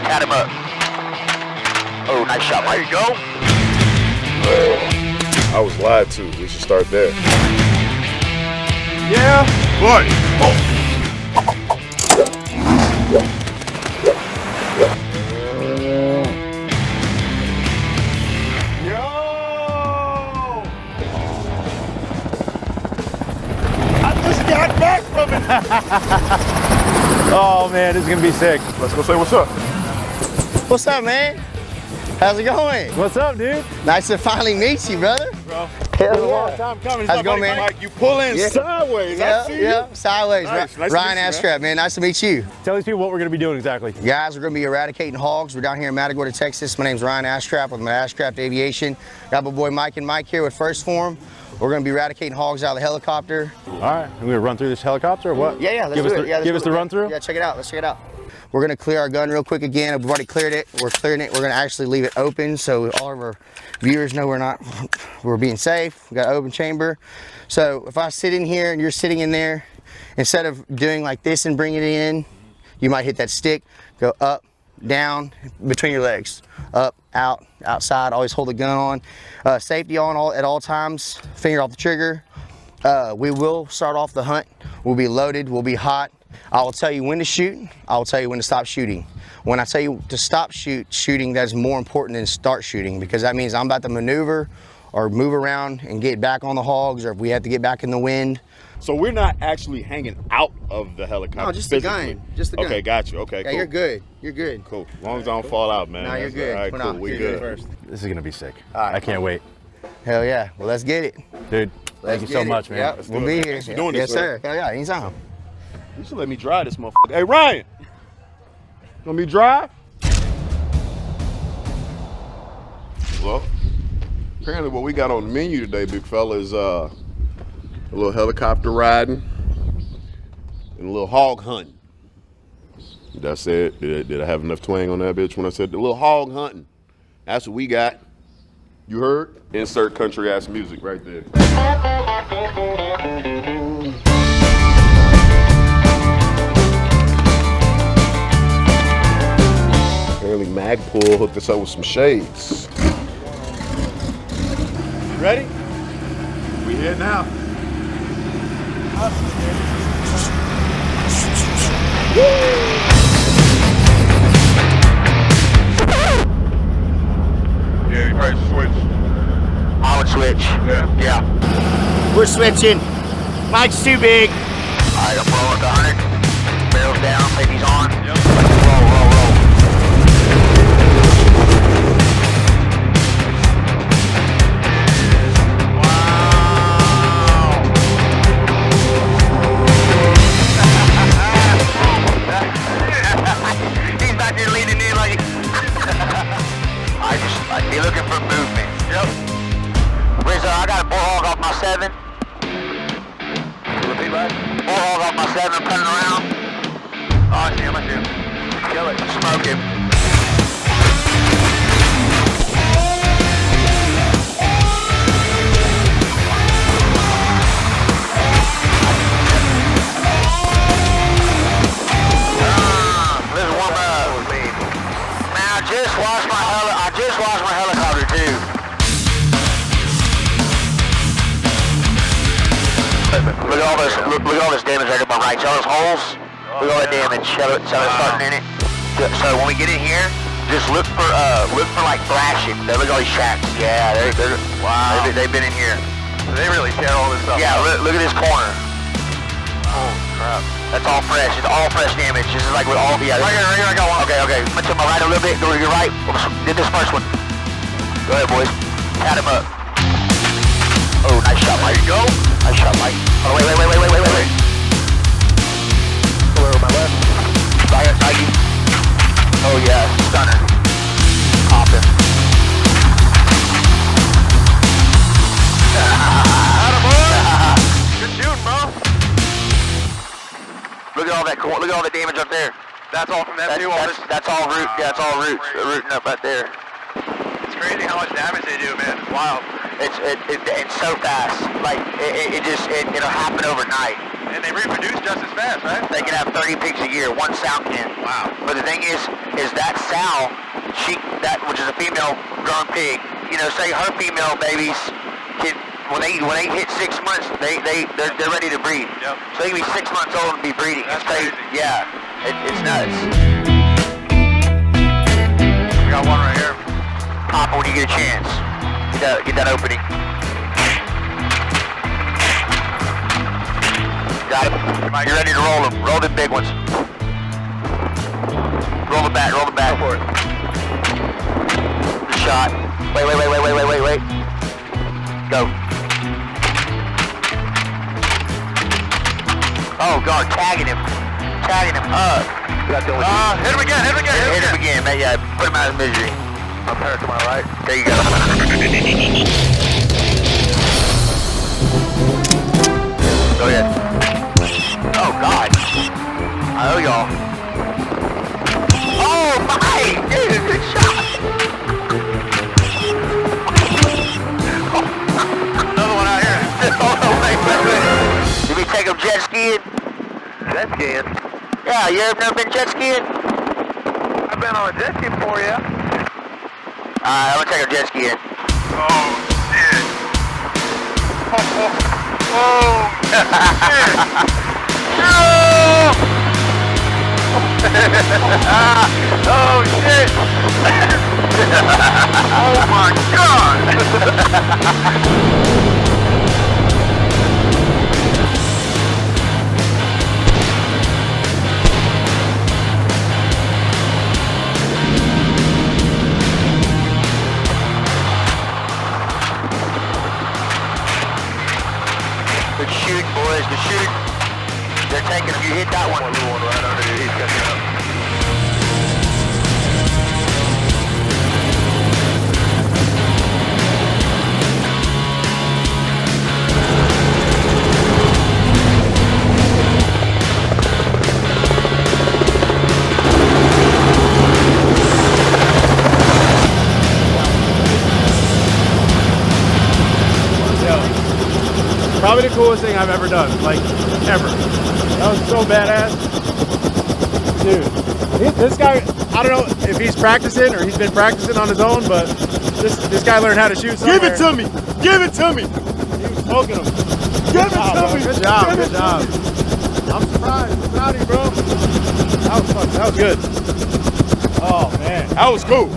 Got him up. Oh, nice shot, Mike. There you go. I was lied to. We should start there. Yeah. Boy. Oh man, this is gonna be sick. Let's go say what's up. What's up, man? How's it going? What's up, dude? Nice to finally meet you, brother. Bro, Hell it's a yeah. long time coming. How's it going, man? Mike, you pulling sideways. I see you. Sideways. Nice. Nice to Ryan meet you, Astrap, man. Nice to meet you. Tell these people what we're gonna be doing exactly. Guys, we're gonna be eradicating hogs. We're down here in Matagorda, Texas. My name's Ryan Astrap with my Astrap Aviation. Got my boy Mike and Mike here with Phorm. We're gonna be eradicating hogs out of the helicopter. All right, we're gonna run through this helicopter or what? Yeah, let's give do us it. the, give us the run through? Yeah, check it out. Let's check it out. We're gonna clear our gun real quick again. We've already cleared it. We're clearing it. We're gonna actually leave it open so all of our viewers know we're being safe. We got an open chamber. So if I sit in here and you're sitting in there, instead of doing like this and bringing it in, you might hit that stick, go up, down, between your legs, up, out, outside. Always hold the gun on. Safety on at all times. Finger off the trigger. We will start off the hunt. We'll be loaded. We'll be hot. I will tell you when to shoot. I will tell you when to stop shooting. When I tell you to stop shooting, that's more important than start shooting, because that means I'm about to maneuver or move around and get back on the hogs, or if we have to get back in the wind. So we're not actually hanging out of the helicopter. No, just the gun. Just the gun. Okay, got you. Okay, Yeah, cool. you're good. You're good. Cool. As long as I don't fall out, man. No, you're good. All right, cool. We good. First. This is gonna be sick. All right. I can't wait. Hell yeah. Well, let's get it. Dude, thank you so much, man. Yep, we'll be here. Thanks for doing this, yes, sir. Hell yeah, anytime. You should let me drive this motherfucker. Hey, Ryan. You want me to drive? Well, apparently what we got on the menu today, big fella, is a little helicopter riding and a little hog hunting. Did I say it? Did I have enough twang on that bitch when I said the little hog hunting? That's what we got. You heard? Insert country ass music right there. Apparently Magpul hooked us up with some shades. Ready? We here now. Yeah, you probably switch. I would switch. Yeah. We're switching. Mike's too big. All right, I'm rolling to 100. Barrels down, safety's on. Yep. Roll, roll, roll. He's back there leaning in like. I'd be looking for movement. Yep. I got a bull hog off my 7. Repeat, right? Bull hog off my 7, I'm turning around. Oh, I see him. Kill it. Smoke him. Let's warm up. Man, I just washed my helicopter too. Look at all this damage right up my right. See all those holes? Look at all that damage. So it's starting in it. So when we get in here, just look for like thrashing. Look at all these shacks. Yeah, wow. They've been in here. They really tear all this stuff. Yeah, look at this corner. Oh crap. That's all fresh. It's all fresh damage. This is like with all. Yeah. Right here. I got one. Okay. I'm gonna to my right a little bit. Go to your right. Did this first one. Go ahead, boys. Pat him up. Oh, nice shot, Mike. There you go. Nice shot, Mike. Oh, wait. Go over my left. Right here, Nike. Oh, yeah. Stunner. Popping. Good shooting, bro. Look at all that corn. Look at all the damage up there. That's all from them too. That's all root. Yeah, it's all roots. They're rooting up right there. It's crazy how much damage they do, man. It's wild. It's so fast. Like it'll happen overnight. And they reproduce just as fast, right? They can have 30 pigs a year, one sound pen. Wow. But the thing is that now, which is a female grown pig, you know, say her female babies can, when they hit 6 months, they're ready to breed. Yep. So they can be 6 months old and be breeding. That's it's crazy. crazy. Yeah, it's nuts. We got one right here. Pop it when you get a chance. Get that opening. Got it. You're ready to roll them. Roll them big ones. Roll the bat. Roll the bat. Go for it. Good shot. Wait. Go. Oh God, tagging him up. Hit him again. Hit him again, man. Yeah, put him out of misery. Up here to my right. There you go. Go ahead. Oh God. I owe y'all. Oh my, dude, good shot. Another one out here. Did we take him jet skiing? Jet skiing? Yeah, you ever never been jet skiing? I've been on a jet ski before, yeah. I'm gonna take him jet skiing. Oh, shit. Oh, shit. Oh, shit. Oh, my God. Good shooting, boys, good shooting. They're taking, if you hit that one. One little one right under here. He's catching up. Probably the coolest thing I've ever done, like, ever. That was so badass. Dude, this guy, I don't know if he's practicing or he's been practicing on his own, but this guy learned how to shoot somewhere. Give it to me. Give it to me. He was smoking him. Give it to me. Good job, Give good it to job. me. I'm surprised. I'm proud of you, bro. That was fun. That was good. Oh, man. That was cool.